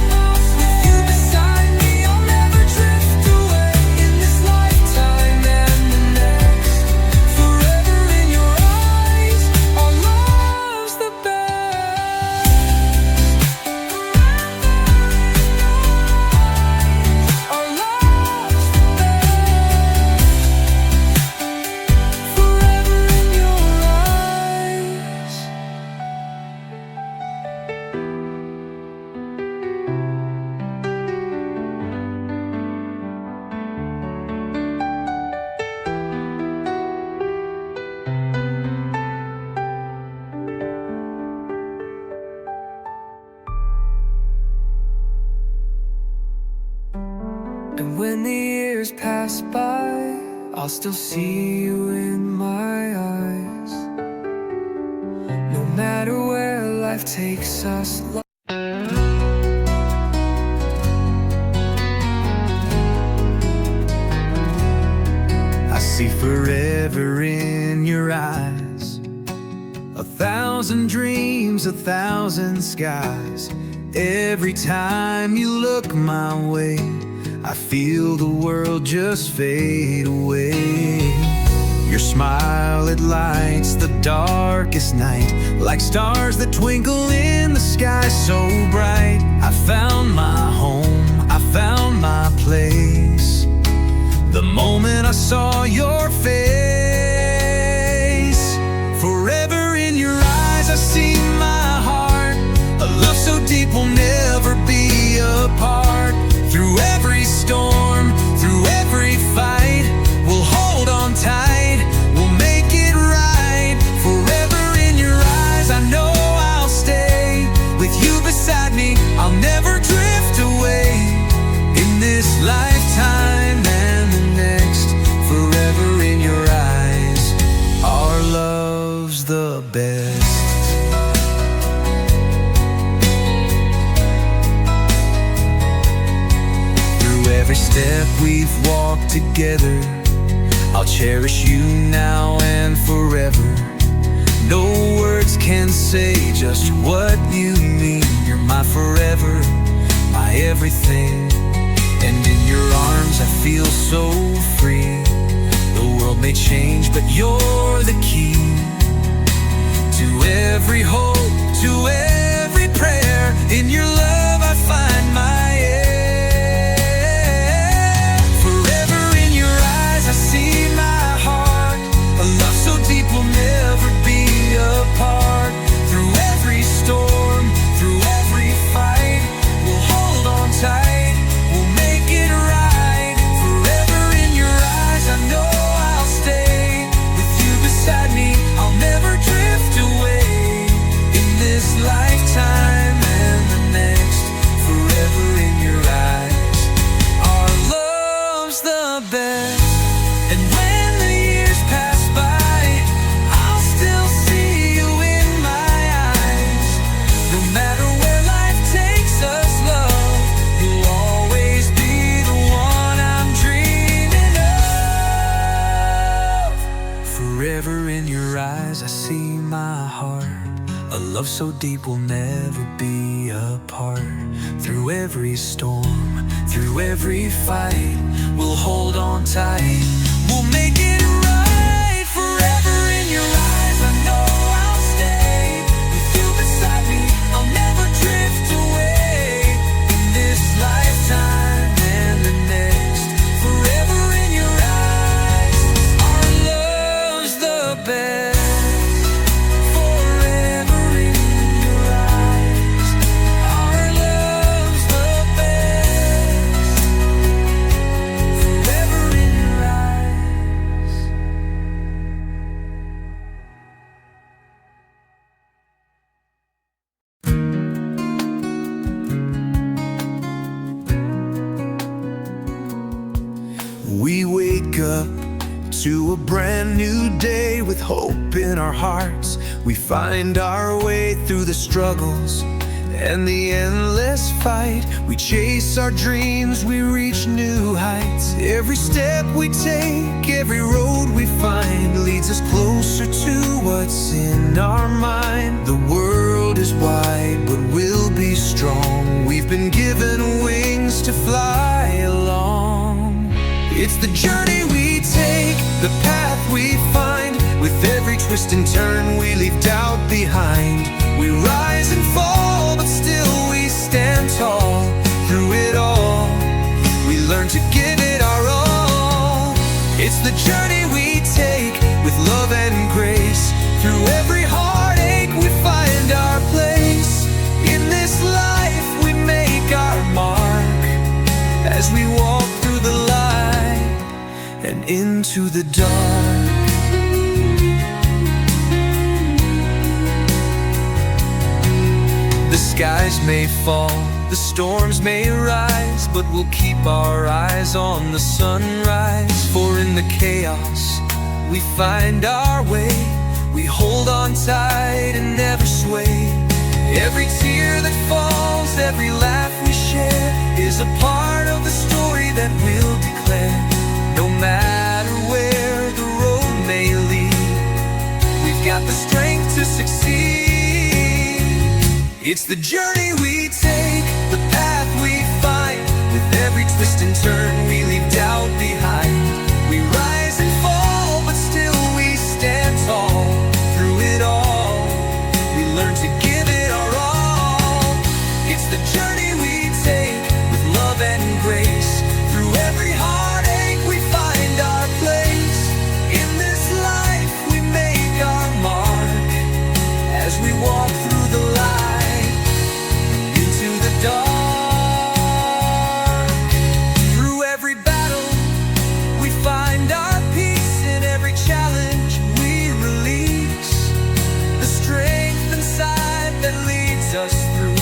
With you beside me I'll never drift away. In this lifetime and the next. Forever in your eyes, our love's the best. Our love's the best. Forever in your eyes. And when the years pass by, I'll still see you in my eyes. No matter where life takes us. I see forever in your eyes. 1,000 dreams, 1,000 skies. Every time you look my way, I feel the world just fade away. Your smile, it lights the darkest night, like stars that twinkle in the sky so bright. I found my home, I found my place, the moment I saw your face. Forever in your eyes I see my heart. A love so deep we'll never be apart. Through every storm, through every fight, we'll hold on tight, we'll make it right. Forever in your eyes I know I'll stay. With you beside me I'll never drift away. In this lifetime and the next. Forever in your eyes, our love's the best. Every step we've walked together, I'll cherish you now and forever. No words can say just what you mean. You're my forever, my everything. And in your arms I feel so free. The world may change, but you're the key to every hope, to every prayer. In your love I find my air. I see my heart. A love so deep we'll never be apart. Through every storm, through every fight, we'll hold on tight, we'll make it right. Forever in your eyes I know I'll stay. With you beside me I'll never drift away. In this lifetime and the next. love so deep we'll never be apart. Through every storm, through every fight, we'll hold on tight. We'll make it right, forever in your eyes. I know I'll stay with you beside me. I'll never drift away in this lifetime and the next. Forever in your eyes, our love's the best. Forever in your eyes, our love's the best. Forever in your eyes. We wake up to a brand new day with hope in our hearts. We find our way through the struggles and the endless fight. We chase our dreams, we reach new heights. Every step we take, every road we find leads us closer to what's in our mind. The world is wide, but we'll be strong. We've been given wings to fly along. It's the journey we take, the path we find. With every twist and turn we leave doubt behind. We rise and fall, but still we stand tall. Through it all, we learn to give it our all. It's the journey we take, with love and grace. Through every heartache we find our place. In this life we make our mark, as we walk through the light and into the dark. The skies may fall, the storms may rise, but we'll keep our eyes on the sunrise. For in the chaos we find our way. We hold on tight and never sway. Every tear that falls, every laugh we share is a part of the story that we'll declare. No matter where the road may lead, we've got the strength to succeed. It's the journey we take, the path we find. With every twist and turn we leave doubt behind. We rise and fall, but still we stand tall. Through it all, we learn to give it our all. It's the journey we take, with love and grace. Through every heartache we find our place. In this life we make our mark, as we walk through the light into the dark. Through every battle we find our peace. In every challenge we release the strength inside that leads us through.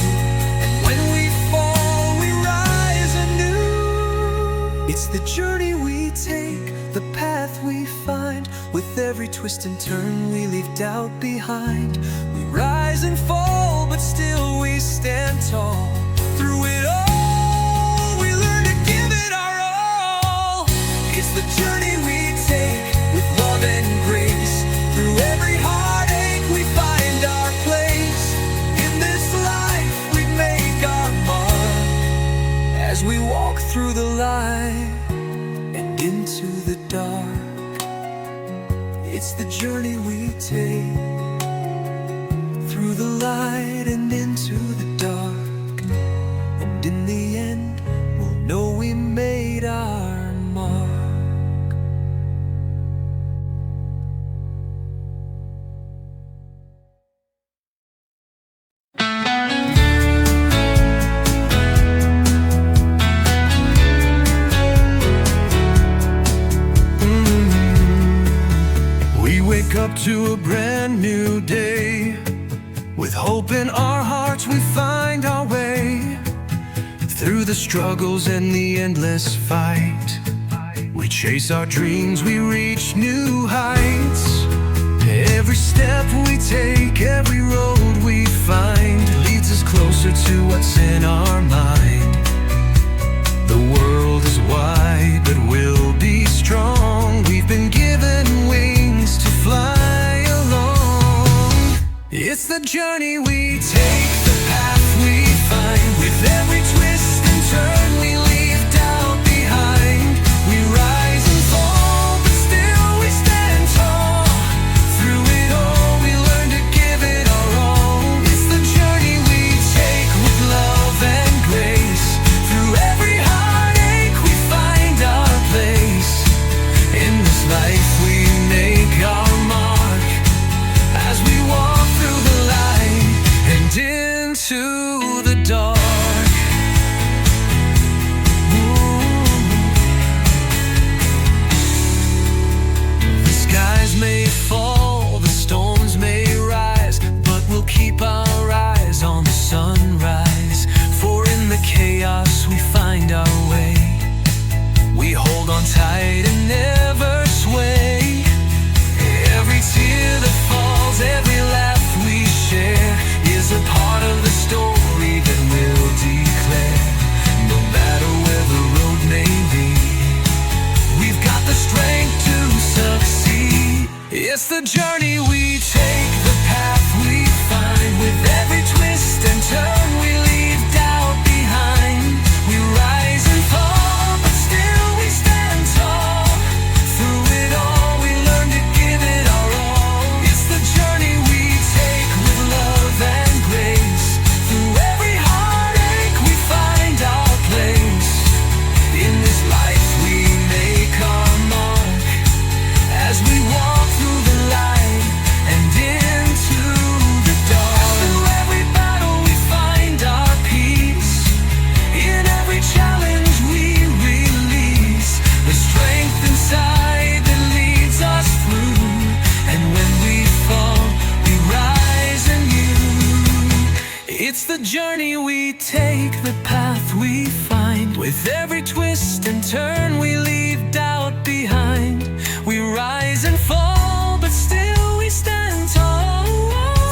And when we fall we rise anew. It's the journey we take, the path we find. With every twist and turn we leave doubt behind. We rise and fall, but still we stand tall. Through it all, we learn to give it our all. It's the journey we take, with love and grace. Through every heartache we find our place. In this life we make our mark, as we walk through the light and into the dark. It's the journey we take, through the light and into the dark. And in the end, we'll know we made our mark. We wake up to a brand new day. With hope in our hearts we find our way. Through the struggles and the endless fight, we chase our dreams, we reach new heights. Every step we take, every road we find leads us closer to what's in our mind. The world is wide, but we'll be strong. We've been given wings to fly along. It's the the journey we take, the path we find. With every twist and turn we leave doubt behind. We rise and fall, but still we stand tall. Through it all we learn to give it our all. It's the journey we take with love and grace. Through every heartache we find our place. In this life we make our mark as we walk through the light and into the dark. The skies may fall, the storms may rise, but we'll keep our eyes on the sunrise. For in the chaos we find our way. We hold on tight and never sway. Every tear that falls, every laugh we share is a part of the story that we'll declare. No matter where the road may lead, we've got the strength to succeed. It's the journey we take, the path we find. With every twist and turn we leave doubt behind. We rise and fall, but still we stand tall. Through it all we learn to give it our all. It's the journey we take with love and grace. Through every heartache we find our place. In this life we make our mark as we walk through the light and into the dark. Through every battle we find our peace. In every challenge we release the strength inside that leads us through. And when we fall, we rise anew. It's the journey we take, the path we find. With every twist and turn we leave doubt behind. We rise and fall, but still we stand tall.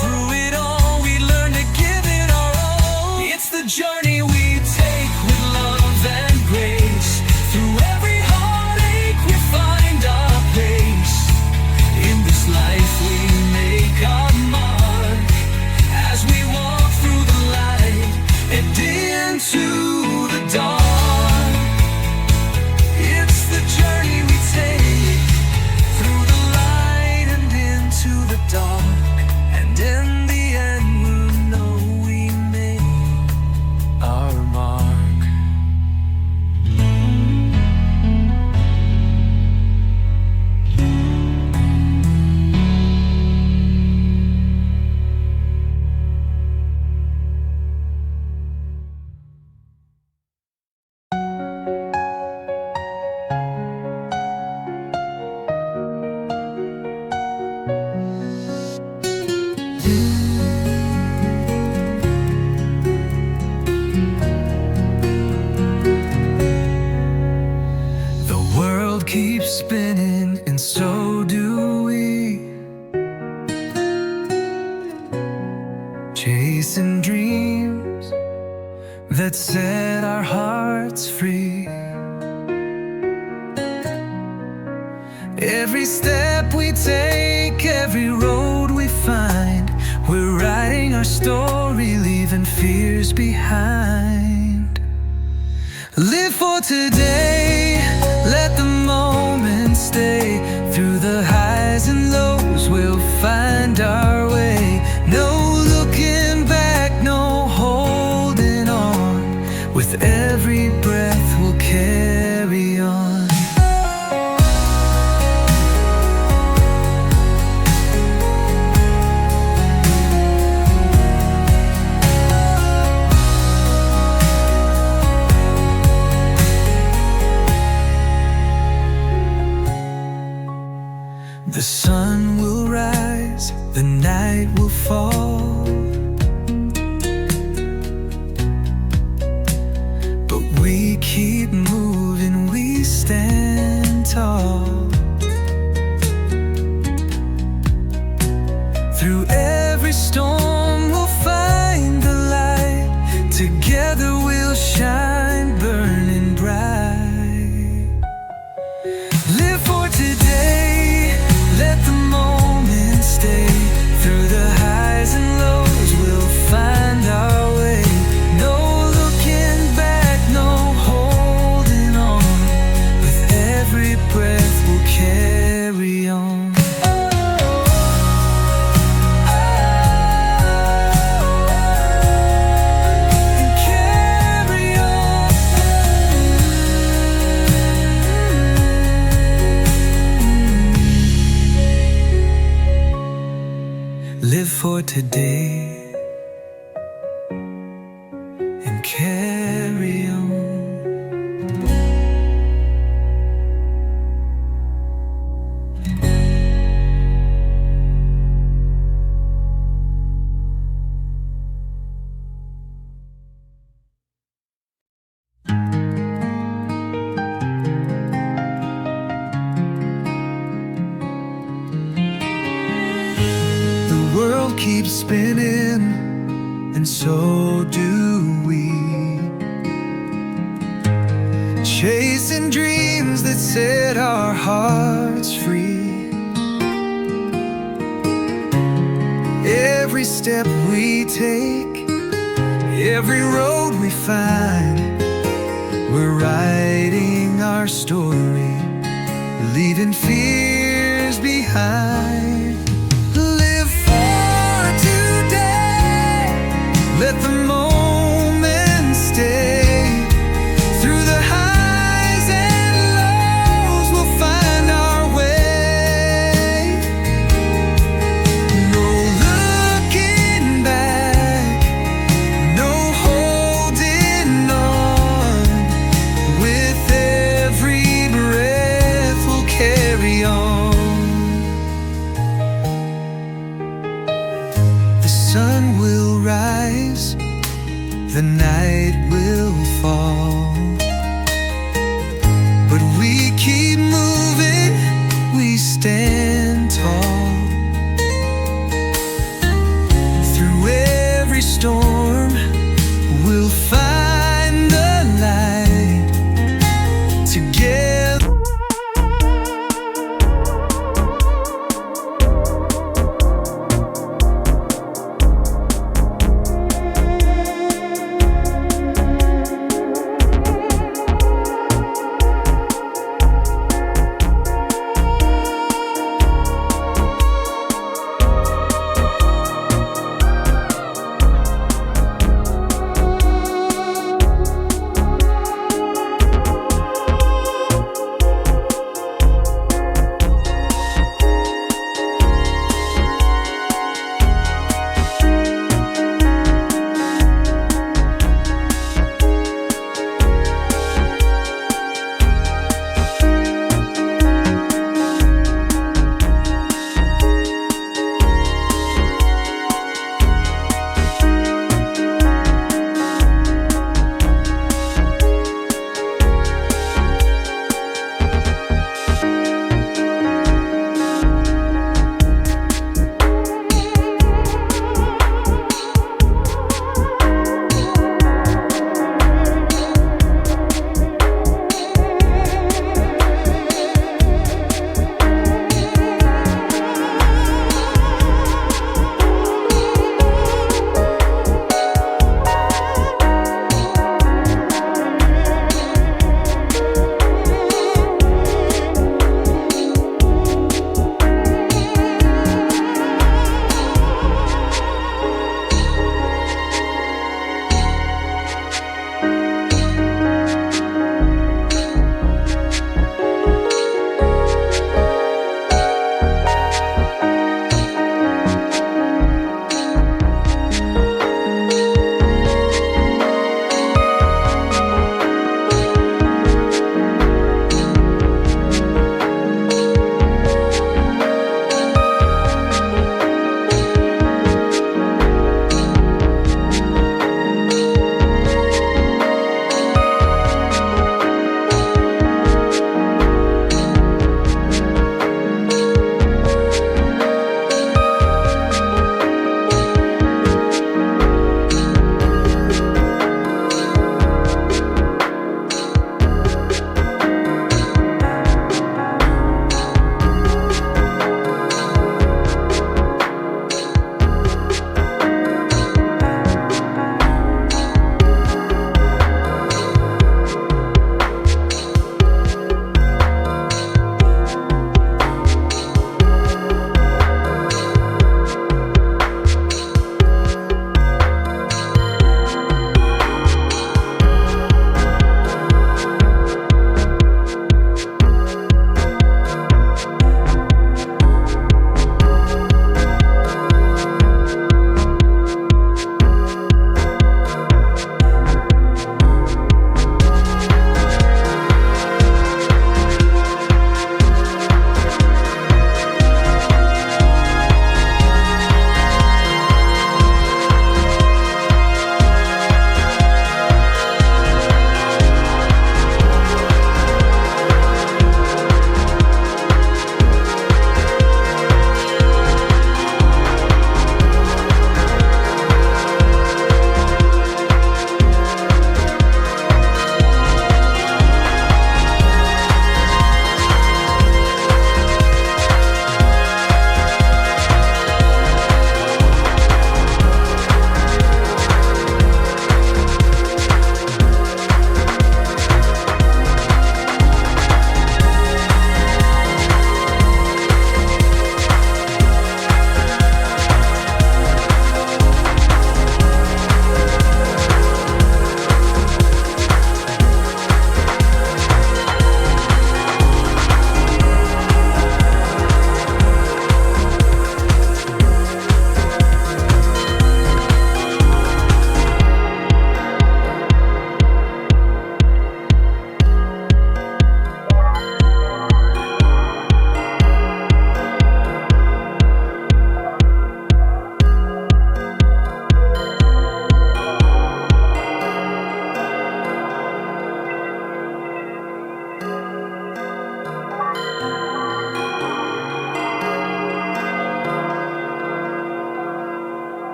Through it all we learn to give it our all. It's the journey we take with love and grace. Through every heartache we find our place. In this life we make our mark as we walk through the light and into the dark. It's the journey we take through the light and into the dark. And in the end we'll know we made our mark. The world keeps spinning, and so do we. Chasing dreams that set our hearts free. Every step we take, every road we find, we're writing our story, leaving fears behind. Live for today, let the moment stay. Through the highs and lows we'll find our way. No looking back, no holding on. With every breath we'll carry on. The sun will rise, the night will fall, but we keep moving, we stand tall. Through every storm we'll find the light. Together we'll shine, burning bright. Live for today, let the moment stay. Through the highs and today and carry on. The world keeps spinning, and so do we, chasing dreams that set our hearts free. Every step we take, every road we find, we're writing our story, leaving fears behind. Live for today, let the moment stay. Through the highs and lows, we'll find our way. No looking back, no holding on. With every breath, we'll carry on. The sun will rise, the night will fall, but we keep moving, we stand tall. Through every storm, we'll find the light together.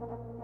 Thank you.